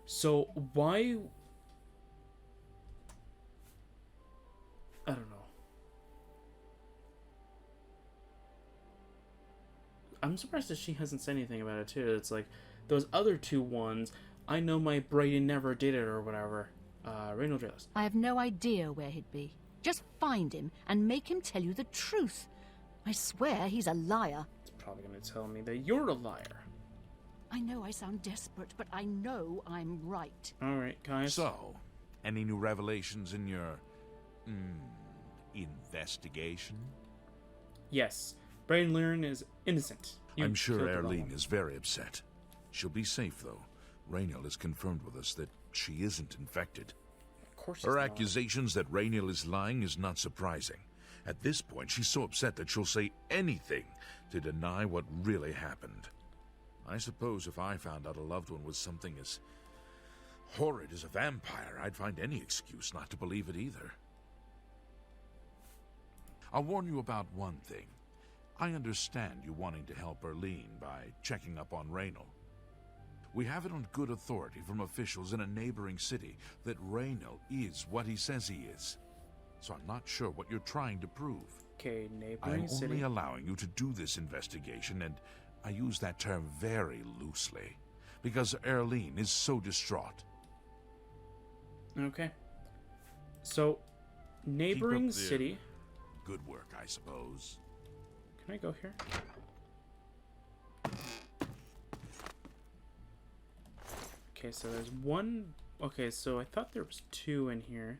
So why? I don't know. I'm surprised that she hasn't said anything about it too. It's like those other two ones. I know my Brayden never did it or whatever. Reynold Xilestar. I have no idea where he'd be. Just find him and make him tell you the truth. I swear he's a liar. It's probably going to tell me that you're a liar. I know I sound desperate, but I know I'm right. Alright, guys. So, any new revelations in your... investigation? Yes. Brayden Liren is innocent. I'm sure Erlene is very upset. She'll be safe, though. Rainiel has confirmed with us that she isn't infected. Of course Her accusations that Rainiel is lying is not surprising. At this point, she's so upset that she'll say anything to deny what really happened. I suppose if I found out a loved one was something as horrid as a vampire, I'd find any excuse not to believe it either. I'll warn you about one thing. I understand you wanting to help Erlene by checking up on Rainiel. We have it on good authority from officials in a neighboring city that Rainiel is what he says he is. So I'm not sure what you're trying to prove. Okay, neighboring city. I'm only allowing you to do this investigation, and I use that term very loosely, because Erlene is so distraught. Okay. So, neighboring city. Good work, I suppose. Can I go here? Okay, so there's one... Okay, so I thought there was two in here.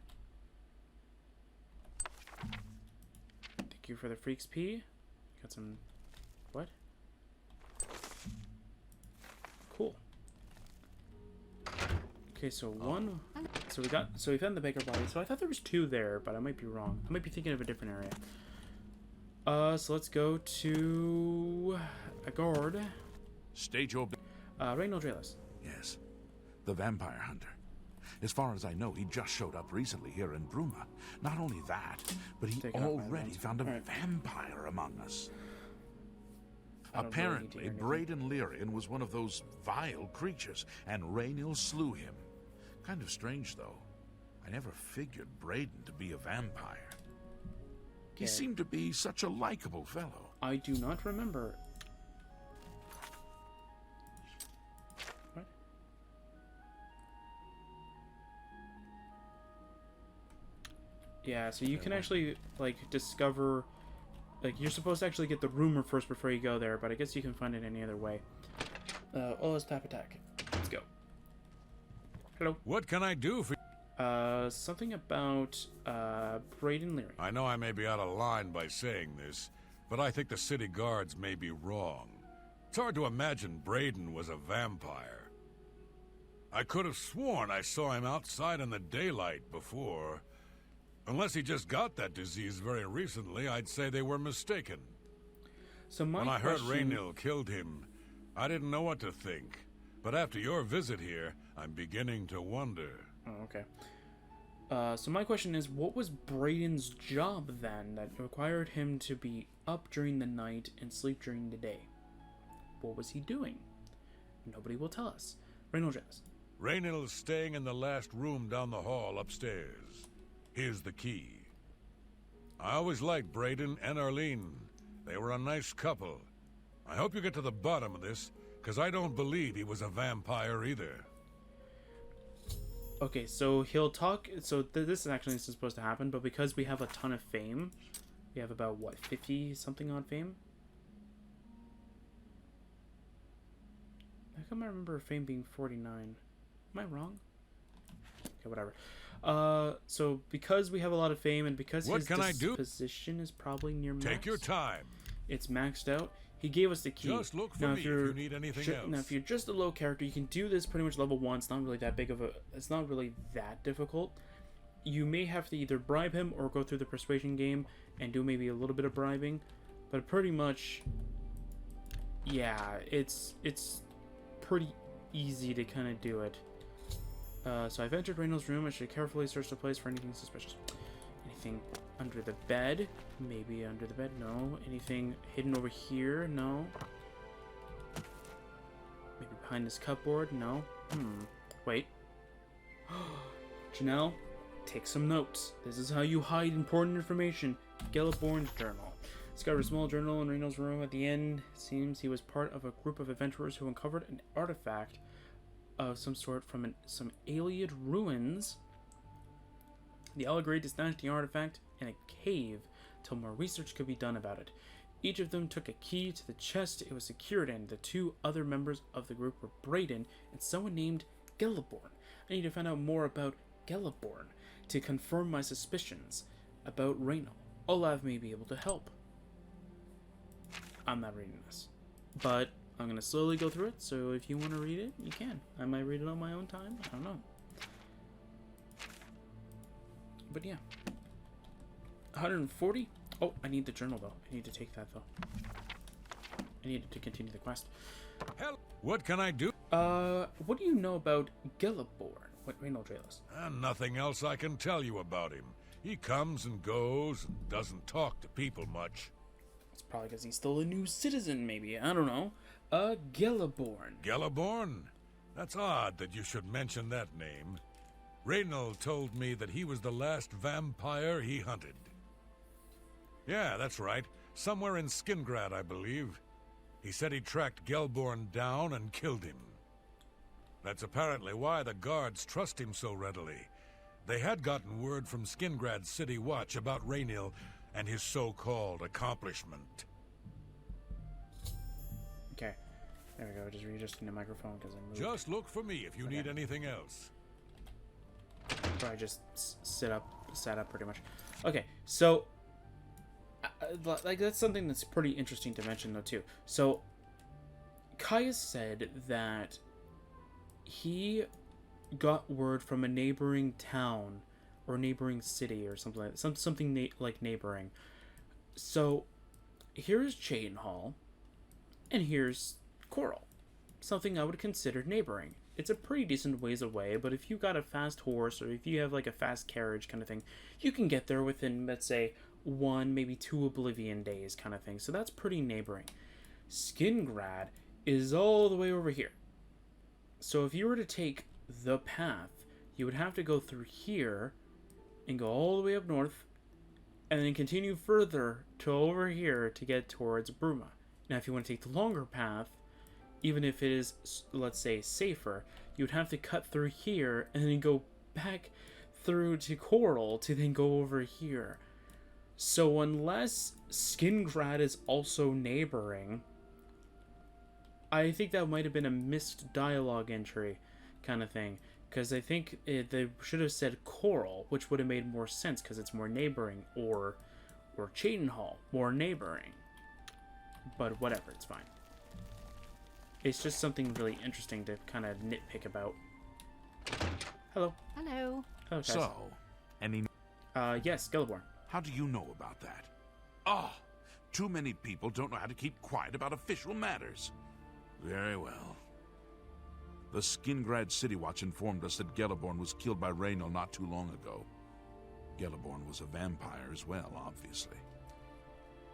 Thank you for the Freaks P. Got some... What? Cool. Okay, so one... So we found the Baker body. So I thought there was two there, but I might be wrong. I might be thinking of a different area. So let's go to... a guard. State your... Reynold Xilestar. Yes. The vampire hunter. As far as I know, he just showed up recently here in Bruma. Not only that, but he already found a vampire among us. Apparently, Brayden Lyrian was one of those vile creatures, and Rainiel slew him. Kind of strange, though. I never figured Brayden to be a vampire. He seemed to be such a likable fellow. I do not remember. What? Yeah, so you can actually, like, discover... Like, you're supposed to actually get the rumor first before you go there, but I guess you can find it any other way. Oh, let's tap attack. Let's go. Hello. What can I do for you? Something about, Brayden Lyrian. I know I may be out of line by saying this, but I think the city guards may be wrong. It's hard to imagine Brayden was a vampire. I could have sworn I saw him outside in the daylight before. Unless he just got that disease very recently, I'd say they were mistaken. So when I heard Rainiel killed him, I didn't know what to think. But after your visit here, I'm beginning to wonder. Oh, okay. So my question is, what was Brayden's job then that required him to be up during the night and sleep during the day? What was he doing? Nobody will tell us. Reynold Xilestar. Rainiel is staying in the last room down the hall upstairs. Here's the key. I always liked Brayden and Arlene. They were a nice couple. I hope you get to the bottom of this, because I don't believe he was a vampire either. Okay, so he'll talk... So this actually isn't supposed to happen, but because we have a ton of fame, we have about, what, 50-something on fame? How come I remember fame being 49? Am I wrong? Okay, whatever. So because we have a lot of fame and because his disposition is probably near max. Take your time. It's maxed out. He gave us the key. Just look for me if you need anything else. Now, if you're just a low character, you can do this pretty much level 1. It's not really that big of a... It's not really that difficult. You may have to either bribe him or go through the persuasion game and do maybe a little bit of bribing. But pretty much... Yeah, it's pretty easy to kind of do it. So I've entered Reynold's room. I should carefully search the place for anything suspicious. Anything under the bed? Maybe under the bed? No. Anything hidden over here? No. Maybe behind this cupboard? No. Wait. Janelle, take some notes. This is how you hide important information. Geliborn's journal. Discovered a small journal in Reno's room. At the end, it seems he was part of a group of adventurers who uncovered an artifact of some sort from some alien ruins. The owl agreed to stash the artifact in a cave till more research could be done about it. Each of them took a key to the chest it was secured in. The two other members of the group were Braden and someone named Geliborn. I need to find out more about Geliborn to confirm my suspicions about Reno. Olav may be able to help. I'm not reading this, but I'm going to slowly go through it, so if you want to read it, you can. I might read it on my own time. I don't know. But yeah. 140? Oh, I need the journal, though. I need to take that, though. I needed to continue the quest. Hell, what can I do? What do you know about Geliborn? What, Reno Draelus? Nothing else I can tell you about him. He comes and goes and doesn't talk to people much. It's probably because he's still a new citizen, maybe. I don't know. Geliborn. Geliborn? That's odd that you should mention that name. Reynald told me that he was the last vampire he hunted. Yeah, that's right. Somewhere in Skingrad, I believe. He said he tracked Geliborn down and killed him. That's apparently why the guards trust him so readily. They had gotten word from Skingrad's City Watch about Raynil and his so-called accomplishment. Okay. There we go. Just readjusting the microphone because I moved. Just look for me if you need anything else. Probably just sat up pretty much. Okay, so like that's something that's pretty interesting to mention though too. So Caius said that he got word from a neighboring town or neighboring city or something like that. Something like neighboring. So here's Chadenhall and here's Coral. Something I would consider neighboring. It's a pretty decent ways away, but if you got a fast horse or if you have like a fast carriage kind of thing, you can get there within, let's say, 1, maybe 2 Oblivion days kind of thing. So that's pretty neighboring. Skingrad is all the way over here. So if you were to take the path, you would have to go through here and go all the way up north and then continue further to over here to get towards Bruma. Now, if you want to take the longer path, even if it is, let's say, safer, you would have to cut through here and then go back through to Coral to then go over here. So unless Skingrad is also neighboring, I think that might have been a missed dialogue entry kind of thing. Because I think they should have said Coral, which would have made more sense because it's more neighboring, or Chadenhall, more neighboring. But whatever, it's fine. It's just something really interesting to kind of nitpick about. Hello. Hello. Hello, guys. So, any... Yes, Geliborn. How do you know about that? Ah, too many people don't know how to keep quiet about official matters. Very well. The Skingrad City Watch informed us that Geliborn was killed by Raynil not too long ago. Geliborn was a vampire as well, obviously.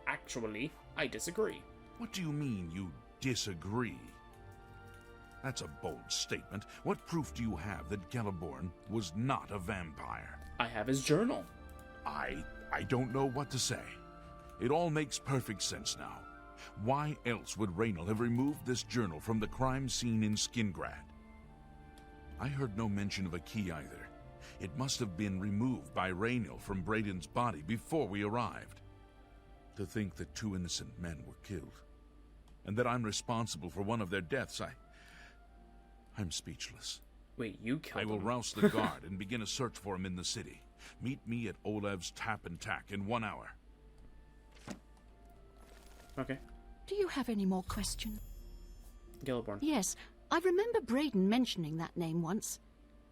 Actually, I disagree. What do you mean, you disagree? That's a bold statement. What proof do you have that Geliborn was not a vampire? I have his journal. I don't know what to say. It all makes perfect sense now. Why else would Raynil have removed this journal from the crime scene in Skingrad? I heard no mention of a key either. It must have been removed by Raynil from Braden's body before we arrived. To think that 2 innocent men were killed, and that I'm responsible for one of their deaths, I'm speechless. Wait, you killed him? I will rouse the guard and begin a search for him in the city. Meet me at Olev's Tap and Tack in 1 hour. Okay. Do you have any more questions? Geliborn. Yes, I remember Braden mentioning that name once.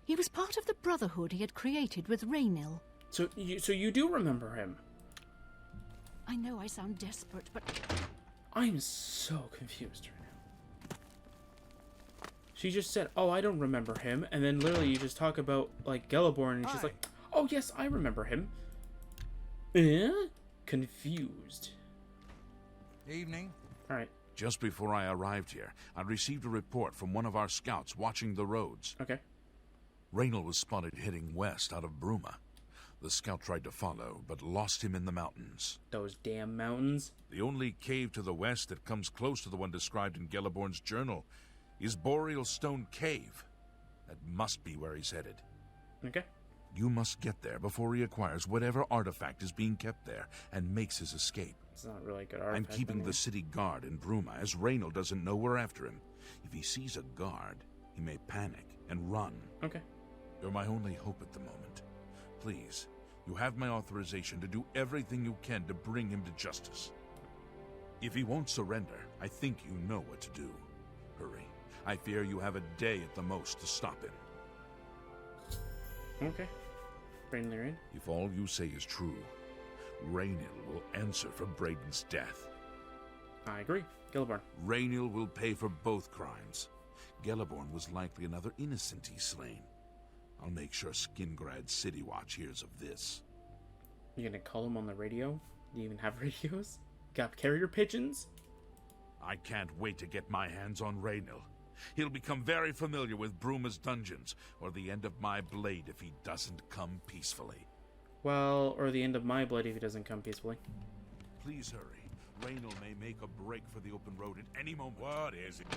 He was part of the brotherhood he had created with Raynil. So you do remember him? I know I sound desperate, but... I'm so confused right now. She just said, oh, I don't remember him, and then literally you just talk about, like, Geliborn, and she's like, oh, yes, I remember him. Eh? Confused. Evening. Alright, Just before I arrived here, I received a report from one of our scouts watching the roads. okay. Raynal was spotted heading west out of Bruma. The scout tried to follow, but lost him in the mountains. Those damn mountains. The only cave to the west that comes close to the one described in Geliborn's journal is Boreal Stone Cave. That must be where he's headed. Okay. You must get there before he acquires whatever artifact is being kept there and makes his escape. It's not really a good artifact. I'm keeping anyway. the city guard in Bruma, as Raynal doesn't know we're after him. If he sees a guard, he may panic and run. Okay. You're my only hope at the moment. Please, you have my authorization to do everything you can to bring him to justice. If he won't surrender, I think you know what to do. Hurry. I fear you have a day at the most to stop him. Okay. Bring her in. If all you say is true, Raynal will answer for Braden's death. I agree. Gilliborn. Raynal will pay for both crimes. Geliborn was likely another innocent he slain. I'll make sure Skingrad City Watch hears of this. You gonna call him on the radio? Do you even have radios? Got carrier pigeons? I can't wait to get my hands on Raynal. He'll become very familiar with Bruma's dungeons, or the end of my blade if he doesn't come peacefully. Well, or the end of my blade if he doesn't come peacefully. Please hurry. Raynal may make a break for the open road at any moment. What is it?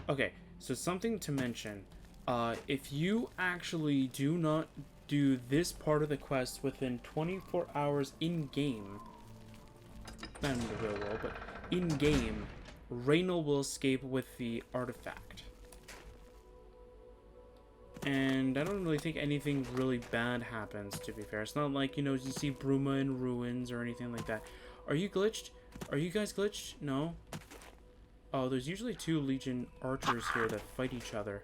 Okay, so something to mention. If you actually do not do this part of the quest within 24 hours in-game, not in the real world, but in-game, Raynal will escape with the artifact. And I don't really think anything really bad happens, to be fair. It's not like, you see Bruma in ruins or anything like that. Are you glitched? Are you guys glitched? No? Oh, there's usually 2 Legion archers here that fight each other.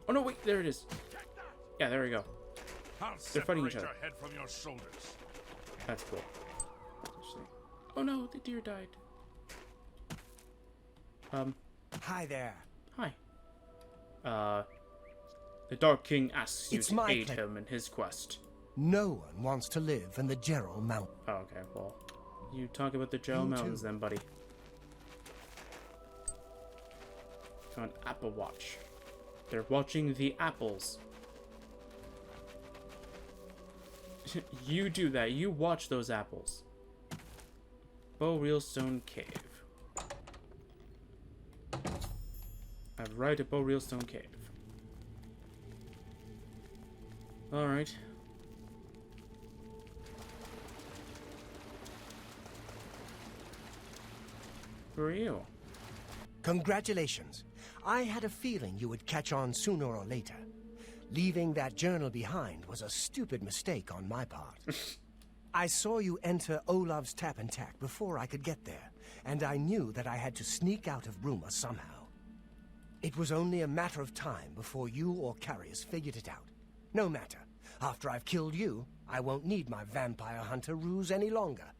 Oh no, wait, there it is. Yeah, there we go. They're fighting each other. Your head from your shoulders. That's cool. Oh no, the deer died. Hi there. Hi. The Dark King asks you It's to my aid pleasure. him in his quest. No one wants to live in the Gerald Mountain. Oh, okay, well, you talk about the Gel You Mountains too. then, buddy. Found Apple Watch. They're watching the apples. You do that. You watch those apples. Borealstone Cave. I've arrived at Borealstone Cave. Alright. Who are you? Congratulations. I had a feeling you would catch on sooner or later. Leaving that journal behind was a stupid mistake on my part. I saw you enter Olav's Tap and Tack before I could get there, and I knew that I had to sneak out of Bruma somehow. It was only a matter of time before you or Carius figured it out. No matter. After I've killed you, I won't need my vampire hunter ruse any longer.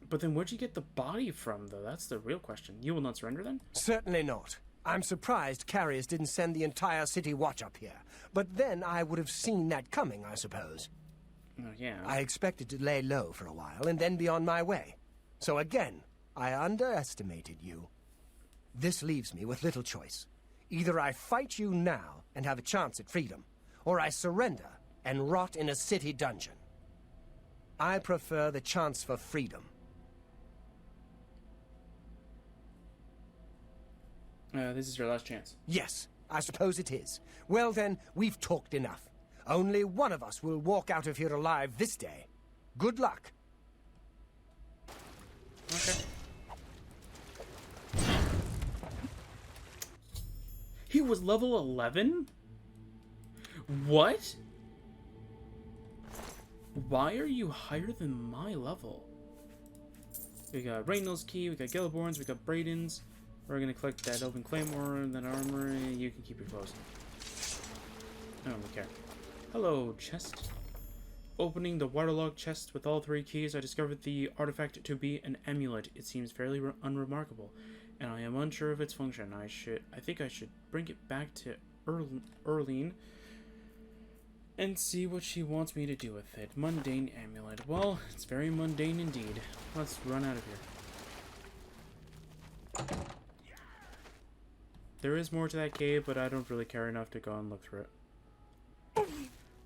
But then where'd you get the body from, though? That's the real question. You will not surrender, then? Certainly not. I'm surprised Carius didn't send the entire city watch up here. But then I would have seen that coming, I suppose. Oh, yeah. I expected to lay low for a while and then be on my way. So again, I underestimated you. This leaves me with little choice. Either I fight you now and have a chance at freedom, or I surrender and rot in a city dungeon. I prefer the chance for freedom. This is your last chance. Yes, I suppose it is. Well then, we've talked enough. Only one of us will walk out of here alive this day. Good luck. Okay. He was level 11? What? Why are you higher than my level? We got Raynal's key, we got Geliborn's, we got Braden's. We're gonna collect that open claymore and then armor, and you can keep your clothes. I don't really care. Hello, chest. Opening the waterlogged chest with all 3 keys, I discovered the artifact to be an amulet. It seems fairly unremarkable, and I am unsure of its function. I think I should bring it back to Erlene and see what she wants me to do with it. Mundane amulet. Well, it's very mundane indeed. Let's run out of here. There is more to that cave, but I don't really care enough to go and look through it.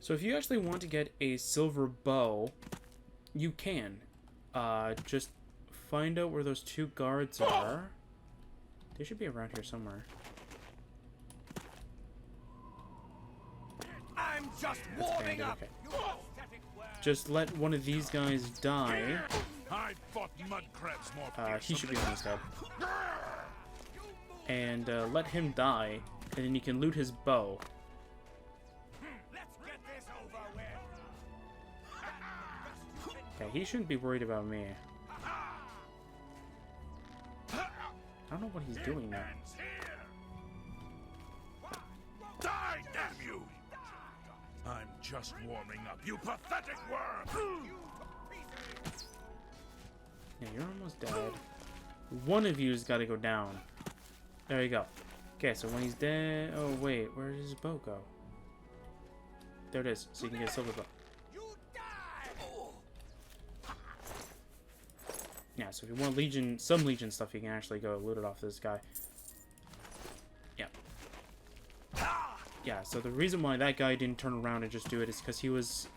So if you actually want to get a silver bow, you can. Just find out where those 2 guards are. They should be around here somewhere. I'm just warming up. Okay. Just let one of these guys die. I fought mud crabs more He should be on his head. And let him die, and then you can loot his bow. Okay, he shouldn't be worried about me. I don't know what he's doing now. Die, damn you! I'm just warming up, you pathetic worm! Yeah, you're almost dead. One of you's got to go down. There you go. Okay, so when he's dead... Oh, wait. Where does his bow go? There it is. So you can get a silver bow. Yeah, so if you want Legion, some Legion stuff, you can actually go loot it off this guy. Yeah. Yeah, so the reason why that guy didn't turn around and just do it is because he was